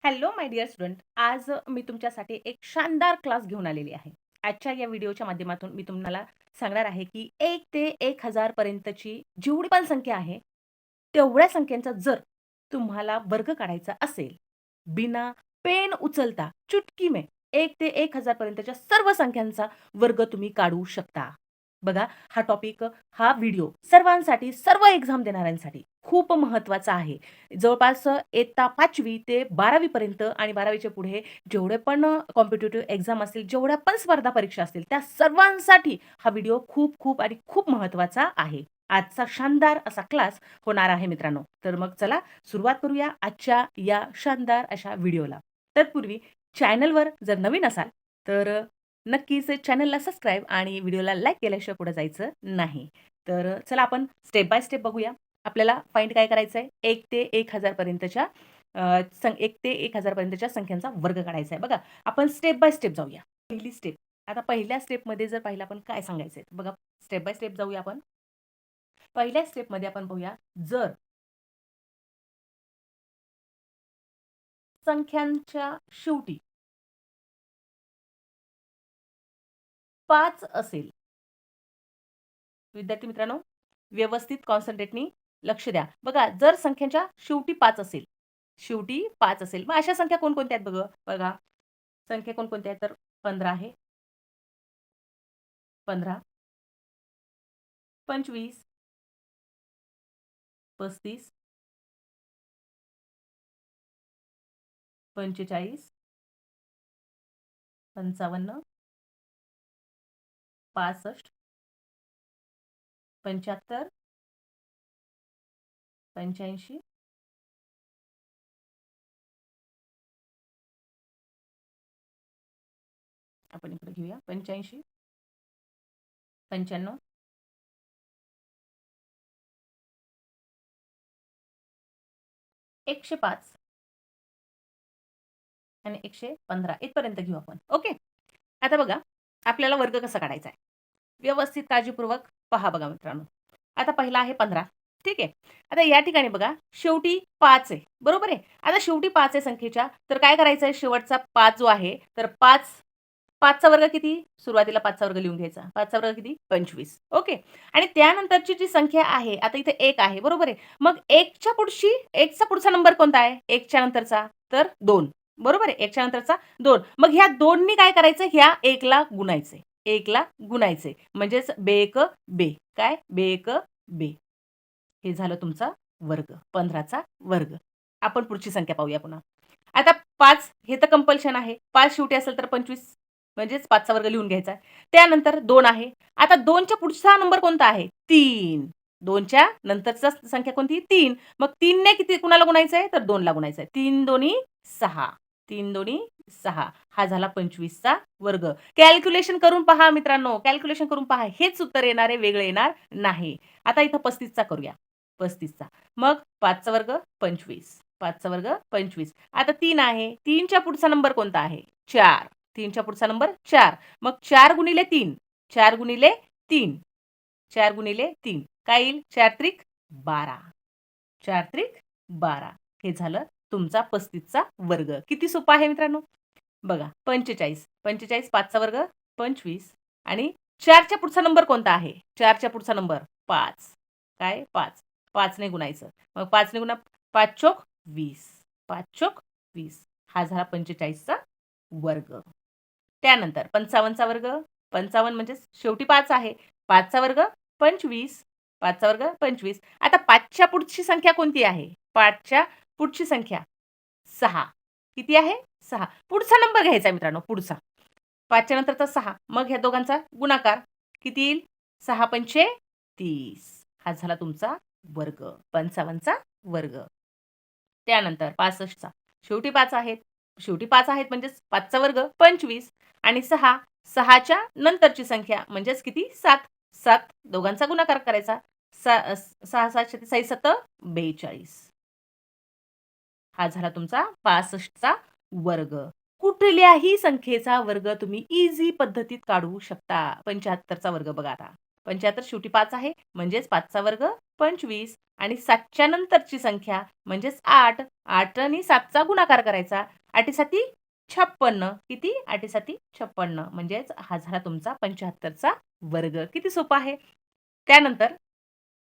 Hello my dear student. आज मी तुमच्यासाठी एक शानदार क्लास घेऊन आलेली आहे. आजच्या या व्हिडिओच्या माध्यमातून मी तुम्हाला सांगणार आहे, की 1 ते 1000 पर्यंतची जेवढी पण संख्या आहे, तेवढ्या संख्यांचा जर तुम्हाला वर्ग काढायचा असेल, बिना पेन उचलता चुटकी में 1 ते 1000 पर्यंतच्या सर्व संख्यांचा वर्ग तुम्ही काढू शकता. बघा, हा टॉपिक, हा व्हिडिओ सर्वांसाठी, सर्व एक्झाम देणाऱ्यांसाठी खूप महत्त्वाचा आहे. जवळपास इयत्ता 5वी ते 12वी पर्यंत आणि 12वीच्या पुढे जेवढे पण कॉम्पिटिटिव्ह एक्झाम असतील, जेवढ्या पण स्पर्धा परीक्षा असतील, त्या सर्वांसाठी हा व्हिडिओ खूप खूप आणि खूप महत्त्वाचा आहे. आजचा शानदार असा क्लास होणार आहे मित्रांनो. तर मग चला सुरुवात करूया आजच्या या शानदार अशा व्हिडिओला. तत्पूर्वी चॅनलवर जर नवीन असाल तर नक्कीच चॅनलला सबस्क्राईब आणि व्हिडिओला लाईक केल्याशिवाय पुढे जायचं नाही. तर चला आपण स्टेप बाय स्टेप बघूया. आपल्याला फाइंड काय करायचं आहे? 1 ते 1000 पर्यंतच्या 1 ते 1000 पर्यंतच्या संख्यांचा वर्ग काढायचा आहे. बघा, आपण स्टेप बाय स्टेप जाऊया. पहिली स्टेप. आता पहिल्या स्टेपमध्ये जर पाहिलं आपण काय सांगायचंय? बघा, स्टेप बाय स्टेप जाऊया आपण. पहिल्या स्टेपमध्ये आपण पाहूया, जर संख्यांच्या शेवटी 5 असेल, विद्यार्थी मित्रांनो, व्यवस्थित कॉन्सन्ट्रेटनी लक्ष द्या. बघा, जर संख्यांच्या शेवटी 5 असेल, शेवटी 5 असेल, मग अशा संख्या कोणकोणत्या आहेत बघा, संख्या कोणकोणत्या आहेत? तर 15 आहे, 15, 25, 35, 45, 55, 65, 75, 85, आपण इकडे घेऊया, 85, 95, 105 आणि 115 इथपर्यंत घेऊ आपण. ओके. आता बघा, आपल्याला वर्ग कसा काढायचा आहे? व्यवस्थित काळजीपूर्वक पहा बघा मित्रांनो. आता पहिला आहे 15. ठीक आहे. आता या ठिकाणी बघा, शेवटी 5 आहे. बरोबर आहे. आता शेवटी 5 आहे संख्येच्या, तर काय करायचं आहे? शेवटचा 5 जो आहे, तर 5 चा वर्ग किती? सुरुवातीला 5 चा वर्ग लिहून घ्यायचा. 5 चा वर्ग किती? 25. ओके. आणि त्यानंतरची जी संख्या आहे, आता इथे 1 आहे. बरोबर आहे. मग 1 चा पुढचा नंबर कोणता आहे? 1 च्या नंतरचा? तर 2. बरोबर आहे. 1 च्या नंतरचा 2. मग ह्या 2 नी काय करायचं? ह्या 1 ला गुणायचंय. 1 ला गुणायचंय. म्हणजेच बेक बे. काय? बेक बे. हे झालं तुमचा वर्ग. 15 चा वर्ग. आपण पुढची संख्या पाहूया पुन्हा. आता 5 हे तर कंपल्शन आहे. 5 शेवटी असेल तर 25 म्हणजेच 5 चा वर्ग लिहून घ्यायचा. त्यानंतर 2 आहे. आता 2 च्या पुढचा नंबर कोणता आहे? 3. 2 च्या नंतरचा संख्या कोणती? 3. मग 3 ने किती कुणाला गुणायचं आहे? तर 2 ला गुणायचं आहे. 3 दोन्ही 6. 3 दोन्ही 6. हा झाला 25 चा वर्ग. कॅल्क्युलेशन करून पहा मित्रांनो, कॅल्क्युलेशन करून पहा. हेच उत्तर येणार आहे, वेगळं येणार नाही. आता इथं 35 चा करूया. 35 चा. मग 5 चा वर्ग 25. 5 चा वर्ग 25. आता 3 आहे. 3 च्या पुढचा नंबर कोणता आहे? 4. 3 च्या पुढचा नंबर 4. मग 4 गुणिले 3. 4 गुणिले 3. 4 गुणिले 3. काय येईल? 4 त्रिक 12. 4 त्रिक 12. हे झालं तुमचा 35 चा वर्ग. किती सोपा आहे मित्रांनो? बघा, 45. 45 5 चा वर्ग 25 आणि 4 च्या पुढचा नंबर कोणता आहे? 4 च्या पुढचा नंबर 5. काय? 5. 5 ने गुणायचं. मग 5 ने गुणा 5 चोक 20. 5 चोक 20. हा झाला 45 चा वर्ग. त्यानंतर 55 चा वर्ग. 55 म्हणजे शेवटी 5 आहे. 5 चा वर्ग 25. 5 चा वर्ग 25. आता 5 च्या पुढची संख्या कोणती आहे? 5 च्या पुढची संख्या 6. किती आहे? 6. पुढचा नंबर घ्यायचा मित्रांनो, पुढचा. 5 च्या नंतरचा 6. मग ह्या दोघांचा गुणाकार किती येईल? 6 पंचे 30. हा झाला तुमचा वर्ग. 55 चा वर्ग. त्यानंतर 65 चा. शेवटी 5 आहेत. शेवटी 5 आहेत म्हणजेच 5 चा वर्ग 25 आणि 6. 6 च्या नंतरची संख्या म्हणजेच किती? 7. 7 दोघांचा गुणाकार करायचा. 6 7 6 7 42. हा झाला तुमचा 65 चा वर्ग. कुठल्याही संख्येचा वर्ग तुम्ही ईझी पद्धतीत काढू शकता. 75 चा वर्ग बघा आता. 75 शेवटी 5 आहे म्हणजेच 5 चा वर्ग 25 आणि 7च्या नंतरची संख्या म्हणजेच 8. 8 आणि 7चा गुणाकार करायचा. 8 7 56. किती? 8 7 56 म्हणजेच हा झाला तुमचा 75चा वर्ग. किती सोपं आहे. त्यानंतर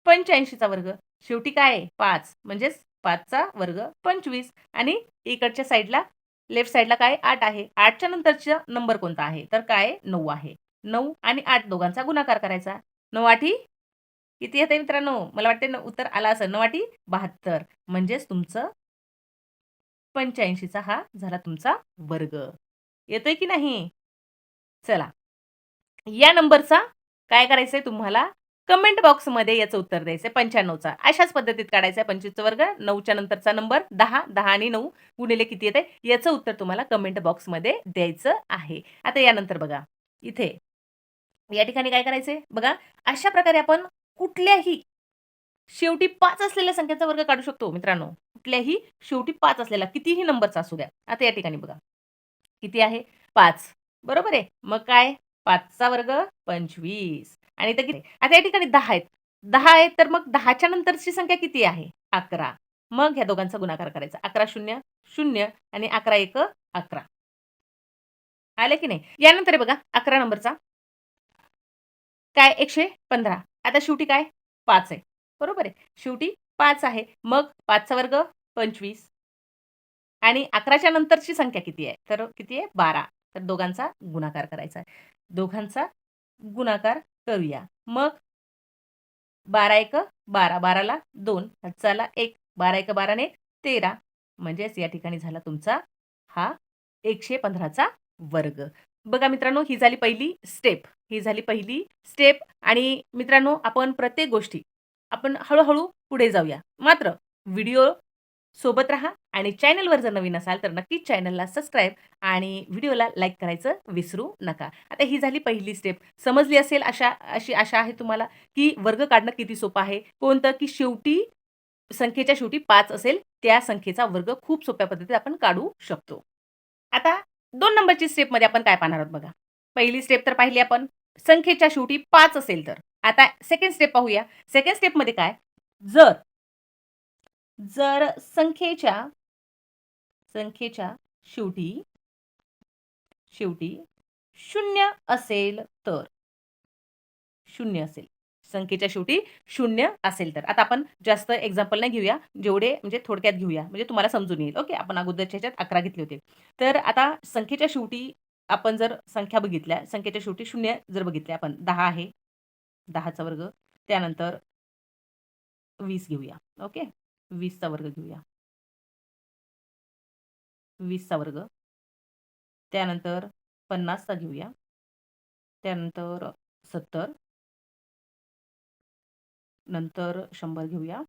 85चा वर्ग. शेवटी काय आहे? 5 म्हणजेच 5चा वर्ग 25 आणि इकडच्या साइडला लेफ्ट साइडला काय 8 आहे. 8च्या नंतरचा नंबर कोणता आहे? तर काय आहे? 9 आहे. 9 आणि 8 दोघांचा गुणाकार करायचा. 9 आठी किती येतंय मित्रांनो? मला वाटते उत्तर आलं असेल. 9 आठी 72 म्हणजेच तुमचं 85चा हा झाला तुमचा वर्ग. येतोय की नाही? चला. या नंबरचा काय करायचंय तुम्हाला? कमेंट बॉक्समध्ये याचं उत्तर द्यायचंय 95चा. अशाच पद्धतीत काढायचा आहे 25चा वर्ग. 9च्या नंतरचा नंबर 10, 10 आणि 9 गुणिले किती येतंय? याचं उत्तर तुम्हाला कमेंट बॉक्समध्ये द्यायचं आहे. आता यानंतर बघा, इथे या ठिकाणी काय करायचंय? बघा, अशा प्रकारे आपण कुठल्याही शेवटी 5 असलेल्या संख्येचा वर्ग काढू शकतो मित्रांनो. कुठल्याही शेवटी 5 असलेला कितीही नंबरचा असू द्या. आता या ठिकाणी बघा, किती आहे? 5 बरोबर आहे. मग काय? 5चा वर्ग 25 आणि इथं किती? आता या ठिकाणी 10 आहेत. 10 आहेत तर मग 10च्या नंतरची संख्या किती आहे? 11. मग ह्या दोघांचा गुणाकार करायचा. 11 शून्य 0 आणि 11 एक 11. आलं की नाही? यानंतर आहे बघा 11 नंबरचा काय 115. आता शेवटी काय? 5 आहे. बरोबर आहे. शेवटी 5 आहे. मग 5चा वर्ग 25 आणि 11च्या नंतरची संख्या किती आहे? तर किती आहे? 12. तर दोघांचा गुणाकार करायचा आहे. दोघांचा गुणाकार करूया. मग 12 एक 12, 12ला 2, हातचाला 1, 12 एक 12 ने 13 म्हणजेच या ठिकाणी झाला तुमचा हा 115चा वर्ग. बघा मित्रांनो, ही झाली पहिली स्टेप. ही झाली पहिली स्टेप आणि मित्रांनो, आपण प्रत्येक गोष्टी आपण हळू पुढे जाऊया. मात्र व्हिडिओ सोबत राहा आणि चॅनलवर जर नवीन असाल तर नक्कीच चॅनलला सबस्क्राईब आणि व्हिडिओला लाईक करायचं विसरू नका. आता ही झाली पहिली स्टेप. समजली असेल अशी आशा आहे तुम्हाला, की वर्ग काढणं किती सोपं आहे. कोणतं? की शेवटी संख्येच्या शेवटी 5 असेल, त्या संख्येचा वर्ग खूप सोप्या पद्धतीत आपण काढू शकतो. आता 2 नंबरची स्टेपमध्ये आपण काय पाहणार आहोत बघा. पहिली स्टेप तर पाहिली आपण. संख्येच्या शेवटी 5 असेल तर. आता सेकंड स्टेप पाहूया. सेकंड स्टेपमध्ये काय? जर जर संख्येच्या शेवटी शेवटी 0 असेल तर. 0 असेल. संख्येच्या शेवटी 0 असेल तर. आता आपण जास्त एक्झाम्पल नाही घेऊया. जेवढे म्हणजे थोडक्यात घेऊया. म्हणजे तुम्हाला समजून येईल. ओके. आपण अगोदरच्या ह्याच्यात 11 घेतले होते. तर आता संख्येच्या शेवटी आपण जर संख्या बघितल्या, संख्येच्या शेवटी 0 जर बघितले आपण 10 आहे. 10चा वर्ग. त्यानंतर 20 घेऊया. ओके. 20चा वर्ग घेऊया. 20चा वर्ग. त्यानंतर 50चा घेऊया. त्यानंतर 70 नंतर 100 घेऊया.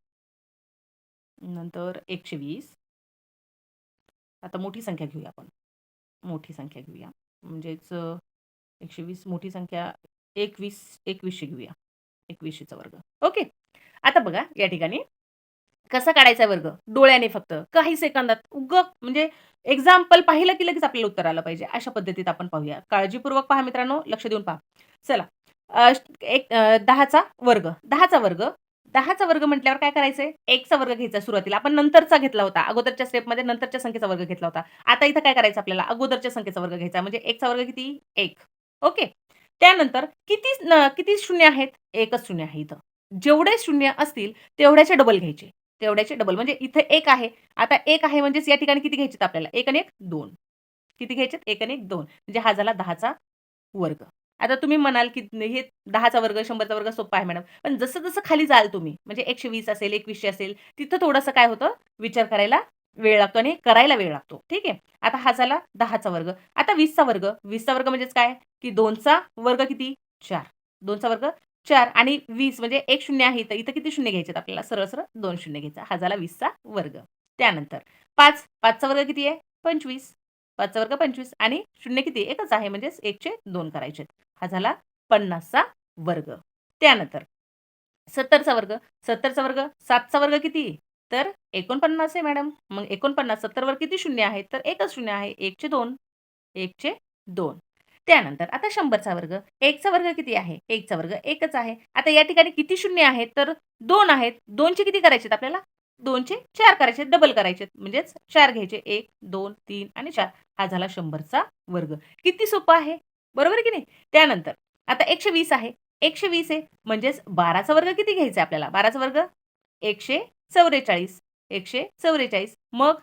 नंतर 120 आता मोठी संख्या घेऊया आपण. मोठी संख्या घेऊया. म्हणजेच 120 मोठी संख्या 21 2100 घेऊया. 2100चा वर्ग. ओके. आता बघा या ठिकाणी कसा काढायचा वर्ग? डोळ्याने फक्त. काही सेकंदात म्हणजे एक्झाम्पल पाहिलं की लगेच आपल्याला उत्तर आलं पाहिजे. अशा पद्धतीत आपण पाहूया. काळजीपूर्वक पहा मित्रांनो, लक्ष देऊन पहा. चला. 10चा वर्ग. 10चा वर्ग. 10चा वर्ग म्हटल्यावर काय करायचंय? 1चा वर्ग घ्यायचा सुरुवातीला. आपण नंतरचा घेतला होता. अगोदरच्या स्टेपमध्ये नंतरच्या संख्येचा वर्ग घेतला होता. आता इथं काय करायचं आपल्याला? अगोदरच्या संख्येचा वर्ग घ्यायचा. म्हणजे 1चा वर्ग किती? 1. ओके. त्यानंतर किती शून्य आहेत? 1च शून्य आहे इथं. जेवढे शून्य असतील तेवढ्याचे डबल घ्यायचे. तेवढ्याचे डबल म्हणजे इथे 1 आहे. आता 1 आहे म्हणजेच या ठिकाणी किती घ्यायचेत आपल्याला? 1 आणि 1 2. किती घ्यायचेत? 1 आणि 1 2. म्हणजे हा झाला 10चा वर्ग. आता तुम्ही म्हणाल, की हे 10चा वर्ग, 100चा वर्ग सोप्पा आहे मॅडम. पण जसं-जसं खाली जाल तुम्ही म्हणजे 120 असेल, 2100 असेल, तिथं थोडंसं काय होतं विचार करायला वेळ लागतो आणि करायला वेळ लागतो. ठीक आहे. आता हा झाला 10चा वर्ग. आता 20चा वर्ग. 20चा वर्ग म्हणजेच काय? की 2चा वर्ग किती? 4. 2चा वर्ग 4 आणि 20 म्हणजे 1 शून्य आहे इथं. इथं किती शून्य घ्यायचेत आपल्याला? सरळ-सरळ 2 शून्य घ्यायचा. हा झाला 20चा वर्ग. त्यानंतर 5. 5चा वर्ग किती आहे? 25. 5चा वर्ग 25 आणि शून्य किती? एकच आहे म्हणजेच 1चे 2 करायचेत. हा झाला 50चा वर्ग. त्यानंतर 70चा वर्ग. 70चा वर्ग 7चा वर्ग किती? तर 49 आहे मॅडम. मग 49 70 वर किती शून्य आहेत? तर एकच शून्य आहे. 1चे 2. 1चे 2. त्यानंतर आता 100चा वर्ग. 1चा वर्ग किती आहे? 1चा वर्ग 1च आहे. आता या ठिकाणी किती शून्य आहेत? तर 2 आहेत. 2चे किती करायचे आपल्याला? 2चे 4 करायचे, डबल करायचे. म्हणजेच 4 घ्यायचे. 1, 2, 3 आणि 4. हा झाला 100चा वर्ग. किती सोपं आहे. बरोबर आहे की नाही? त्यानंतर आता 120 आहे. 120 आहे म्हणजेच 12चा वर्ग किती घ्यायचा आपल्याला? 12चा वर्ग 144. 144. मग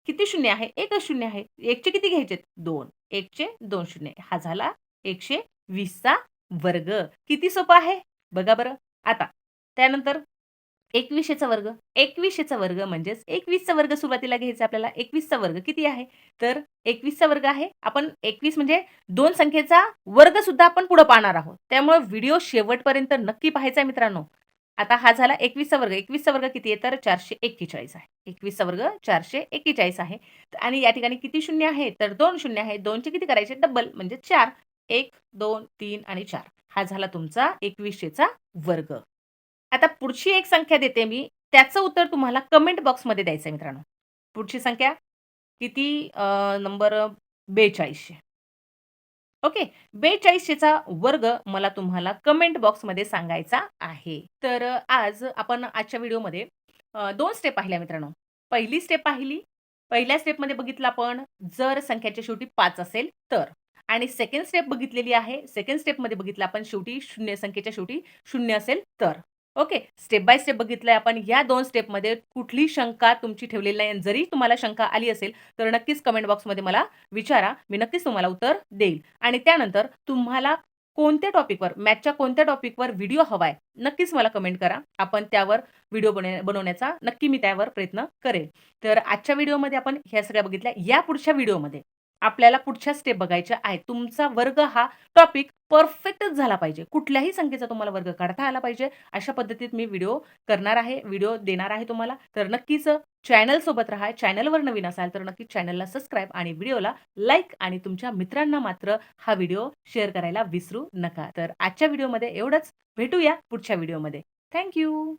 किती शून्य आहे? एकच शून्य आहे. 1चे किती घ्यायचेत? 2. 1चे 2 शून्य. हा झाला 120चा वर्ग. किती सोपा आहे? बघा बरं. आता त्यानंतर 21चा वर्ग. 21चा वर्ग म्हणजेच 21चा वर्ग सुरुवातीला घ्यायचा आपल्याला. 21चा वर्ग किती आहे? तर 21चा वर्ग आहे. आपण 21 म्हणजे 2 संख्येचा वर्ग सुद्धा आपण पुढे पाहणार आहोत. त्यामुळे व्हिडिओ शेवटपर्यंत नक्की पाहायचा आहे मित्रांनो. आता हा झाला 21चा वर्ग. 21चा वर्ग किती आहे? तर 441 आहे. 21चा वर्ग 441 आहे. आणि या ठिकाणी किती शून्य आहे? तर 2 शून्य आहे. 2चे किती करायचे? डबल म्हणजे 4. 1, 2, 3 आणि 4. हा झाला तुमचा 2100चा वर्ग. आता पुढची एक संख्या देते मी. त्याचं उत्तर तुम्हाला कमेंट बॉक्समध्ये द्यायचं आहे मित्रांनो. पुढची संख्या किती नंबर 4200. ओके. 4200चा वर्ग मला तुम्हाला कमेंट बॉक्समध्ये सांगायचा आहे. तर आज आपण आजच्या व्हिडिओमध्ये 2 स्टेप पाहिल्या मित्रांनो. पहिली स्टेप पाहिली. पहिल्या स्टेपमध्ये बघितलं आपण जर संख्याच्या शेवटी 5 असेल तर. आणि सेकंड स्टेप बघितलेली आहे. सेकंड स्टेपमध्ये बघितलं आपण शेवटी शून्य संख्येच्या शेवटी 0 असेल तर. ओके. स्टेप बाय स्टेप बघितलंय आपण. या 2 स्टेपमध्ये कुठली शंका तुमची ठेवलेली नाही आणि जरी तुम्हाला शंका आली असेल, तर नक्कीच कमेंट बॉक्समध्ये मला विचारा. मी नक्कीच तुम्हाला उत्तर देईल. आणि त्यानंतर तुम्हाला कोणत्या टॉपिकवर, मॅथच्या कोणत्या टॉपिकवर व्हिडिओ हवाय, नक्कीच मला कमेंट करा. आपण त्यावर व्हिडिओ बनवण्याचा नक्की मी त्यावर प्रयत्न करेन. तर आजच्या व्हिडिओमध्ये आपण ह्या सगळ्या बघितल्या. या पुढच्या व्हिडिओमध्ये आपल्याला पुढच्या स्टेप बघायच्या आहेत. तुमचा वर्ग हा टॉपिक परफेक्टच झाला पाहिजे. कुठल्याही संख्येचा तुम्हाला वर्ग काढता आला पाहिजे. अशा पद्धतीत मी व्हिडिओ करणार आहे, व्हिडिओ देणार आहे तुम्हाला. तर नक्कीच चॅनलसोबत राहा. चॅनलवर नवीन असाल तर नक्कीच चॅनलला सबस्क्राईब आणि व्हिडिओला लाईक आणि तुमच्या मित्रांना मात्र हा व्हिडिओ शेअर करायला विसरू नका. तर आजच्या व्हिडिओमध्ये एवढंच. भेटूया पुढच्या व्हिडिओमध्ये. Thank you.